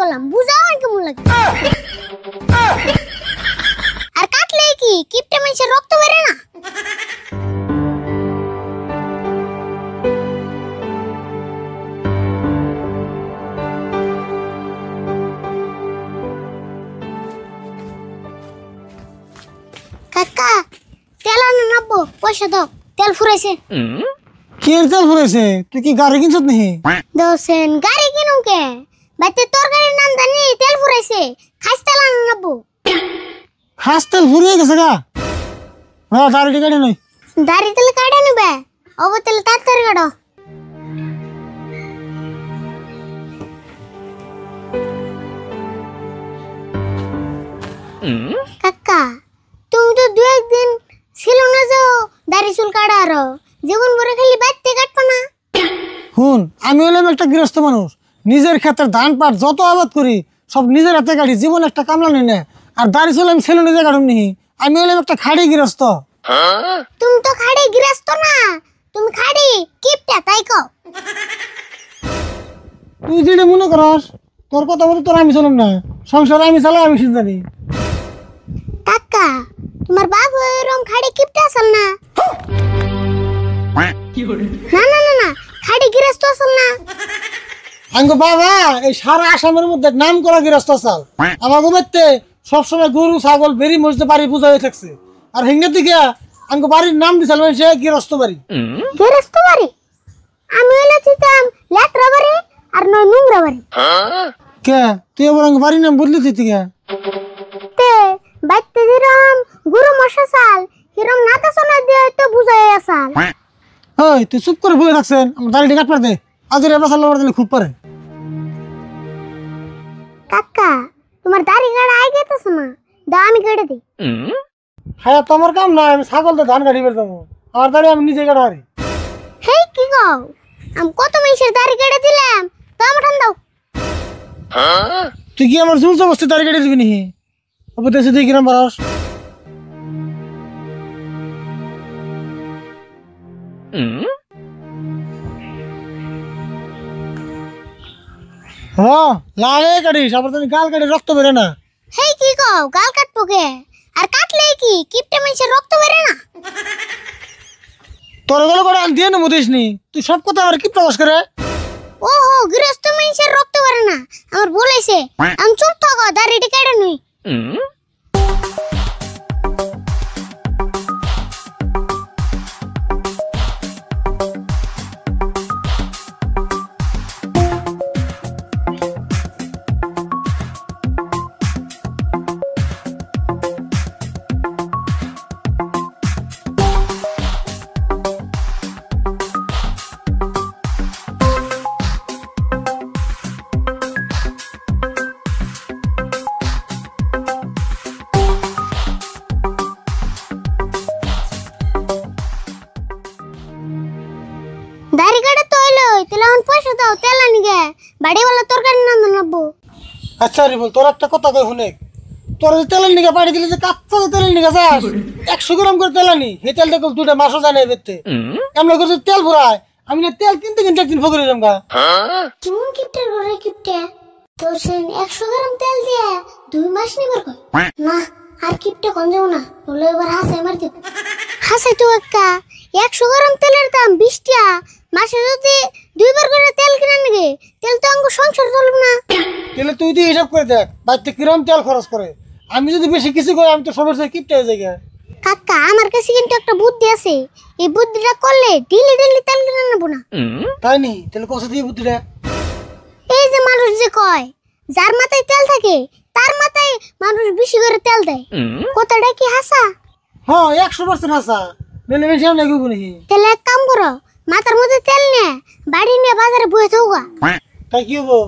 করলাম, বুঝাও আর কেমন লাগে। আর কাটলে কি কিপটা মানুষের রক্ত বেরে না? কাকা তেল আনা নাবো, পয়সা দাও, তেল ফুরাইছে। কি তেল ফুরাইছে? তুই কি গাড়ি কিনছত নাকি? দোসেন গাড়ি কিনুম কে? বাইতে তরকারির নাম জানি তেল ফুরাইছে, খাস তেল আনা নাবো। খাস তেল ফুরিয়ে গেছে গা? হ্যাঁ, দাড়ি কাটে নই। দাড়ি তেল কাটে নিবে, অব তেল তাড়াতাড়ি কাটো। কাকা তুমি তো দু একদিন ছিল না যে দাড়ি চুল কাটা, আরো জীবন ভরে খালি বাইতে কাটবো না? হুন, আমি হলাম একটা গৃহস্থ মানুষ। নিজের ক্ষেত্রে ধান পাট যত আবাদ করি সব নিজের হাতে কাটি, জীবন একটা কামলা নেই না। আর দাড়ি চুল আমি ছেলে নিজে কাটুম নি। আমি হলাম একটা খাড়ি গৃহস্থ। তুমি তো খাড়ি গৃহস্থ না, তুমি খাড়ি কিপটা, তাই কও। তুই যেটা মনে করস, তোর কথা বলতে তোর আমি চলুম না। সংসার আমি চালাই, আমি সিদ্ধ জানি। কাকা তোমার বাবু এরকম খাড়ি কিপটা আসল না? না না না না, খাড়ি গৃহস্থ আসল না। আঙ্গো বাবা এই সারা আসামের মধ্যে নাম করা গৃহস্থ চাল। আমাকে বাড়িতে সবসময় গরু ছাগল বেরি মসজিদে বাড়ি পূজা হয়ে থাকছে। আর হিঙ্গের দিকে আঙ্গো বাড়ির নাম দিছিল সে গৃহস্থ বাড়ি। গৃহস্থ বাড়ি? আমি হইলে চিতাম লেটরা বাড়ি আর নয় নোংরা বাড়ি। কে তুই আবার আঙ্গো বাড়ির নাম বদলে দিতি কে? তে বাইতে যেরম গরু মশা চাল হিরম নাতা সোনা দিয়ে তো বুঝাই আসাল। ওই তুই চুপ করে বসে থাকছেন, আমার দাড়িটা কাট পার দে। আজের এবার চাল দিলে খুব পারে। কাকা তোমার দাড়ি কাটা আই গেতেছ না, দাও আমি কেটে দিই। হ্যাঁ, তোমার কাম না, আমি ছাগল তো ধান কাটি বের যাবো। আমার দাড়ি আমি নিজে কাটা হারি। হেই কি গো, আমি কত মানুষের দাড়ি কেটে দিলাম, তো আমার ঠান দাও। তুই কি আমার জোর জবস্তি দাড়ি কেটে দিবি নি? অব দেশে দিয়ে কিরাম বারস। হ্যাঁ, লাগে কাটিস, আবার তুমি গাল কাটি রক্ত বেরে না। হেই কি গো, গাল কাটবো কে? আর কাটলে কি কিপটা মানুষের রক্ত বেরে না? তোর গেলে করে দিয়ে নেবো দিস নি। তুই সব কথা আমার কি প্রকাশ করে? ওহো, গৃহস্থ মানুষের রক্ত বেরে না, আমার বলেছে। আমি চুপ থাকো, দাড়িটি কেটে নই। দাড়ি কাটা তো হইলো, তাহলে এখন পয়সা দাও, তেল আনি গে, বাড়িওয়ালা তরকারি নাম নাবো। আচ্ছা রে বল, তোর একটা কথা কই শুনে। তোর যে তেলের নিগা পাড়ি দিলি যে কাচ্চা তেলের নিগা যাস 100 গ্রাম করে তেল আনি, সেই তেলটা কল দুটা মাসও জানে বেতে। এমন করে তেল ভরায়, আমি না তেল কিনতে কিনতে একদিন ফকরে যাম গা। কেমন কিপটার ঘরে কিপটা, তো সে 100 গ্রাম তেল দিয়ে 2 মাস নিবার কয় না। আর কিপটা কোন যাও না, বলে এবার হাসাই মার দিব। হাসাই তো একা, 100 গ্রাম তেলের দাম 20 টাকা। মাসে যদি 2 বার করে তেল কিনা নিগে, তেল তো আঙ্গু সংসার চলবে না। তাহলে তুই তো হিসাব করে দেখ বাড়িতে কিরম তেল খরচ করে। আমি যদি বেশি কিছু করি, আমি তো সবার সাথে কিপটা হয়ে যাই গা। কাকা আমার কাছে কিন্তু একটা বুদ্ধি আছে, এই বুদ্ধিটা করলে ডেলি ডেলি তেল কিনে নেব না। তাই নি? তাহলে কষা দিয়ে বুদ্ধিটা। এই যে মানুষ যে কয় যার মাথায় তেল থাকে তার মাথায় মানুষ বেশি করে তেল দেয়, কথাটা কি হাসা? হ্যাঁ, 100% হাসা। নইলে বেশি আমি লাগবো নাকি? তাহলে এক কাম করো, মাথার মধ্যে তেল নিয়ে বাড়ি নিয়ে বাজারে বয়ে থাকা। তাই কি হবো?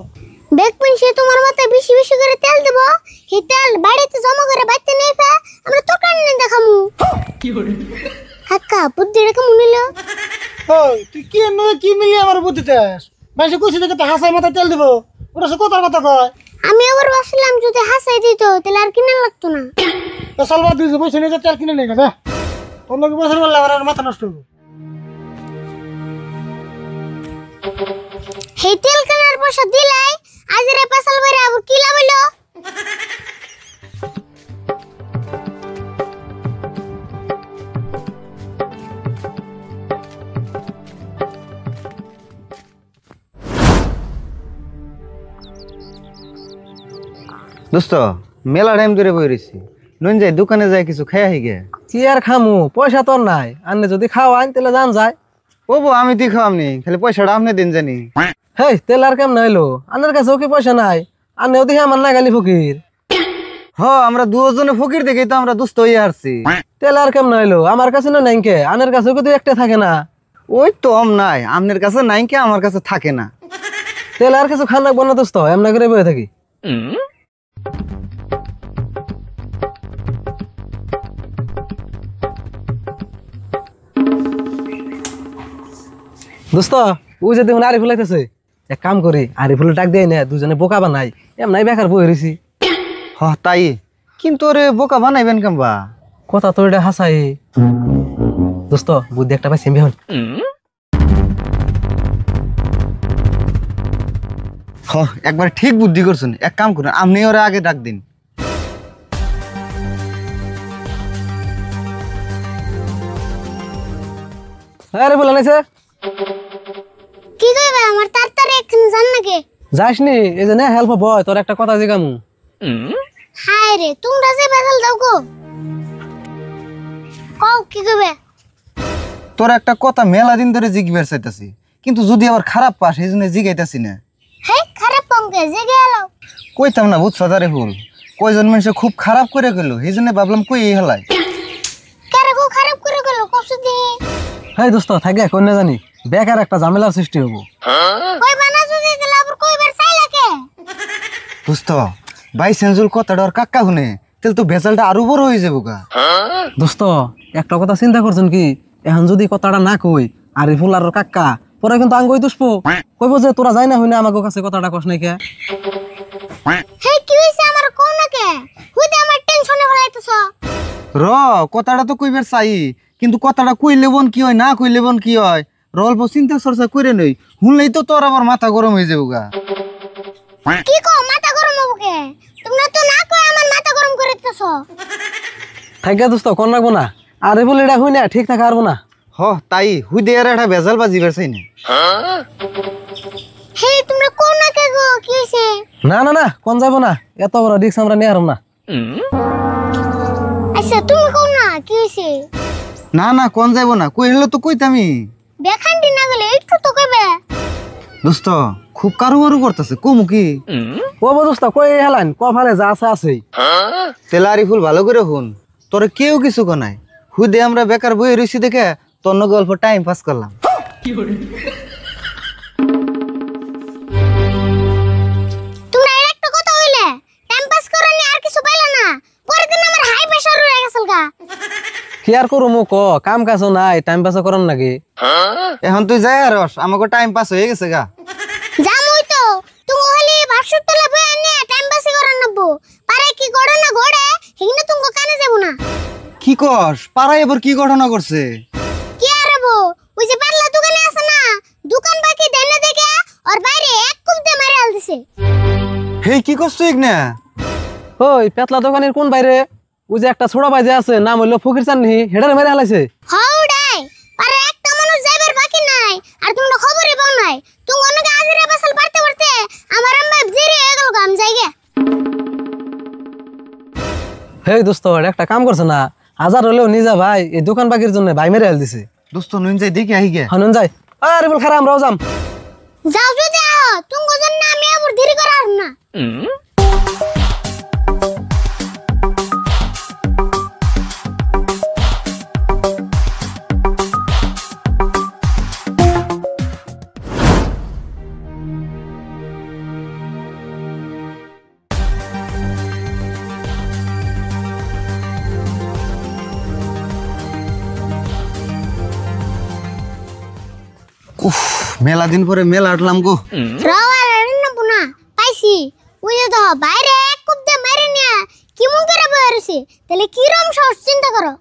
দেখবেন সে তোমার মাথায় বেশি বেশি করে তেল দেবো, সেই তেল বাড়িতে জমা করে বাড়িতে নিয়ে ফে আমরা তরকারি নিয়ে দেখামু। কাকা বুদ্ধিটা কেমন নিল? ওই তুই কি কি মিলিয়ে আমার বুদ্ধিতে আস? মানুষ কইছে দেখে হাসায় মাথায় তেল দিব, ওটা সে কথার কথা কয়। আমি আবার ভাবছিলাম যদি হাসাই দিত তাহলে আর কিনা লাগতো না। তো সালবার দিয়েছে, পয়সা নিয়ে তেল কিনে নেই গা। অন্য কি বছর বললে আমার মাথা নষ্ট হবো। সেই তেল কেনার পয়সা দিলাই আজরে পেছাল বইরা আবার কি লাভ হইলো? দোস্ত মেলা টাইম ধরে বই রয়েছি নুন যাই দোকানে যাই কিছু খাই আহি গে। কি আর খামু, পয়সা তোর নাই। আন্নে যদি খাওয়াইন তাহলে জান যায়। ও বো আমি তুই খাওয়ামনি, খালি পয়সাটা আপনি দিন জানি। হেই তেল আর কেমন হইলো? আন্নের কাছেও কি পয়সা নাই? আন্নেও দেখি আমার না গালি ফকির। হ আমরা দুজনে ফকির দেখে তো আমরা দুস্থ হয়ে আসছি। তেল আর কেমন হইলো? আমার কাছে না নাই কে, আন্নের কাছেও কিন্তু একটা থাকে না। ওই তো নাই, আপনার কাছে নাই কে আমার কাছে থাকে না। তেল আর কিছু খান রাখবো না দোস্ত, এমনা করে বয়ে থাকি। দোস্ত ওই যে দেখুন আরিফুল আইতেছে, এক কাম করি আরিফুল ডাক দিয়ে না, দুজনে বোকা বানাই, এমনাই বেকার বই রয়েছি। হ তাই, কিন্তু ওরে বোকা বানাইবেন কেমবা? কথা তো এটা হাসাই। দোস্ত বুদ্ধি একটা পাইছি বেহন। হ একবার ঠিক বুদ্ধি করছেন, এক কাম করুন আপনি ওরে আগে ডাক দিন। আরিফুল আনাইছে। কি কইবা আমার তাড়াতাড়ি এখন জান নাকি? যাস নি, এই যে না হেল্প বয়, তোর একটা কথা জিগামু। হায় রে তোমরা যে পেছাল দাও গো। কও কি কইবে? তোর একটা কথা মেলা দিন ধরে জিজ্ঞেস চাইতাছি, কিন্তু যদি আবার খারাপ পাস এই জন্য জিগাইতাছি না। হে খারাপ পঙ্কে যে গেল। কইতাম না বুঝছ তারে ফুল, কয়জন মানুষ খুব খারাপ করে গেল, এই জন্য ভাবলাম কই হেলাই। কারে গো খারাপ করে গেল কষ্ট দি। হেই দোস্ত থাকে কোন না জানি, বেকার একটা ঝামেলার সৃষ্টি হবো। কই বানা যদি দিলা আবার কইবার চাইলা কে? দোস্ত ভাই সেঞ্জুল কথাটা আর কাকা শুনে তাহলে তো ভেজালটা আরো বড় হয়ে যাবো গা। দোস্ত একটা কথা চিন্তা করছেন কি, এখন যদি কথাটা না কই আরিফুল আর ওর কাকা পরে কিন্তু আঙ্গই দুষবো, কইব যে তোরা যাই না হই না আমাকে কাছে কথাটা কস নাই কে। হে কি হইছে আমার কোন না কে? হুইতে আমার টেনশনে হলাইতেছ। র কথাটা তো কইবার চাই, কিন্তু কথাটা কইলে বোন কি হয় না কইলে বোন কি হয়, র অল্প চিন্তা চর্চা করে নই, শুনলেই তো তোর আবার মাথা গরম হয়ে যাবো গা। কি কো মাথা গরম হবো কে? তোমরা তো না কই আমার মাথা গরম করে দিতেছ। থাকে দোস্ত কোন রাখবো না, আরিফুল এটা হই না ঠিক থাকে পারবো না। হ তাই হুই দে আর একটা ভেজাল বাজিবার চাই না। হে তোমরা কোন না কে গো কি হইছে? না না না কোন যাবো না, এত বড় রিক্স আমরা নিয়ে হারম না। আচ্ছা তুমি কোন না কি হইছে? না না কোন যাইব না, কই হলো তো কইতামি। বেখান্ডি না গেলে একটু তো কইবে। দোস্ত খুব কারুবারু করতেছে কমু কি। ও দোস্ত কই হেলান কফালে যা আছে আছেই। তেলারি ফুল ভালো করে শুন, তোরে কেউ কিছু কনাই, হুই দে আমরা বেকার বই রইছি দেখে তোর নগে অল্প টাইম পাস করলাম। তোমরা এর একটা কথা হইলে টাইম পাস করনি আর কিছু পাইলা না, পরে দিন আমার হাই প্রেসার হয়ে গেছিল গা। কি আর করু মো ক, কাম কাজ নাই, টাইম পাস করার নাকি। এখন তুই যাই আর আমাকে টাইম পাস হয়ে গেছে গা। জামুই তো তুমি হলি ভাবসুর তলা বই আনে টাইম পাস করার নব্বো, পারে কি গড়ে না গড়ে হিগনা তুমি কানে যাব না। কি কস পাড়ায় এবার কি ঘটনা করছে? কি আর হবো, ওই যে পারলা দোকানে আছে না, দোকান বাকি দেন না দেখে আর বাইরে এক কুপ দিয়ে মারে আল দিছে। হেই কি করছ এক না? ওই পেতলা দোকানের কোন বাইরে ওই যে একটা ছোড়া বাজে আছে নাম হইলো ফকির চাননি, হেডারে মেরে হালাইছে। হাউডাই পারে একটা মানুষ যাইবার বাকি নাই, আর তোমরা খবরই পাও নাই। তুমি অনেকে আজিরা বাসাল পারতে পারতে আমার আম্মা দেরি হয়ে গেল গাম যাইগে। হেই দোস্ত একটা কাম করছে না, হাজার হলেও নিজা ভাই এই দোকান বাকির জন্য ভাই মেরে হাল দিছে। দোস্ত নুন যাই দেখি আহি গে। হনুন যাই আরে বল খারাপ আমরাও যাম। যাও যদি আও তুমি জন্য আমি আবার দেরি করার না। উফ মেলা দিন পরে মেলা আটলাম গো। রাওয়ার না বুনা পাইছি, ওই যে তো বাইরে এক কুপ দিয়ে মারে নিয়া কি মন করে বইরছি, তাহলে কি রকম সাহস চিন্তা করো।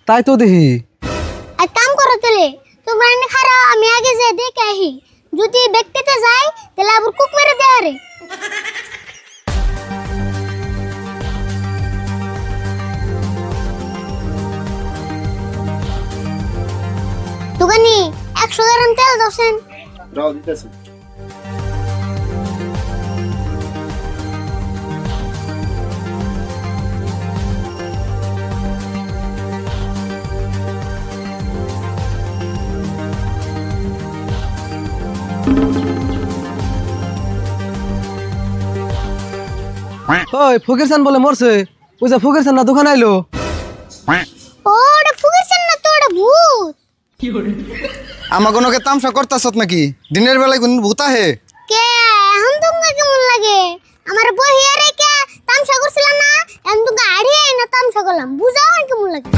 তাই তো দেখি। আর কাম করো তাহলে তোমরা এনে খারাপ আমি আগে যে দেখে আহি, যদি ব্যক্তিতে যায় তাহলে আবার কুক মেরে দেয় রে। দোকানি 100 গ্রাম তেল দছেন। রাও দিতেছি। ওই ফকির চান বলে মরছে, ওই যে ফকির চান না দোকান আইলো। ওটা ফুকেছেন না তো, ওটা ভূত। আমা কোনোকে তামসা করতাছত নাকি? দিনের বেলায় কোন ভূত আহে? কে এখন তোমাকে কেমন লাগে? আমার বহিয়া রেখে তামসা করছিলাম না, এখন তো গাড়ি না তামসা করলাম, বুঝাও আর কেমন লাগে।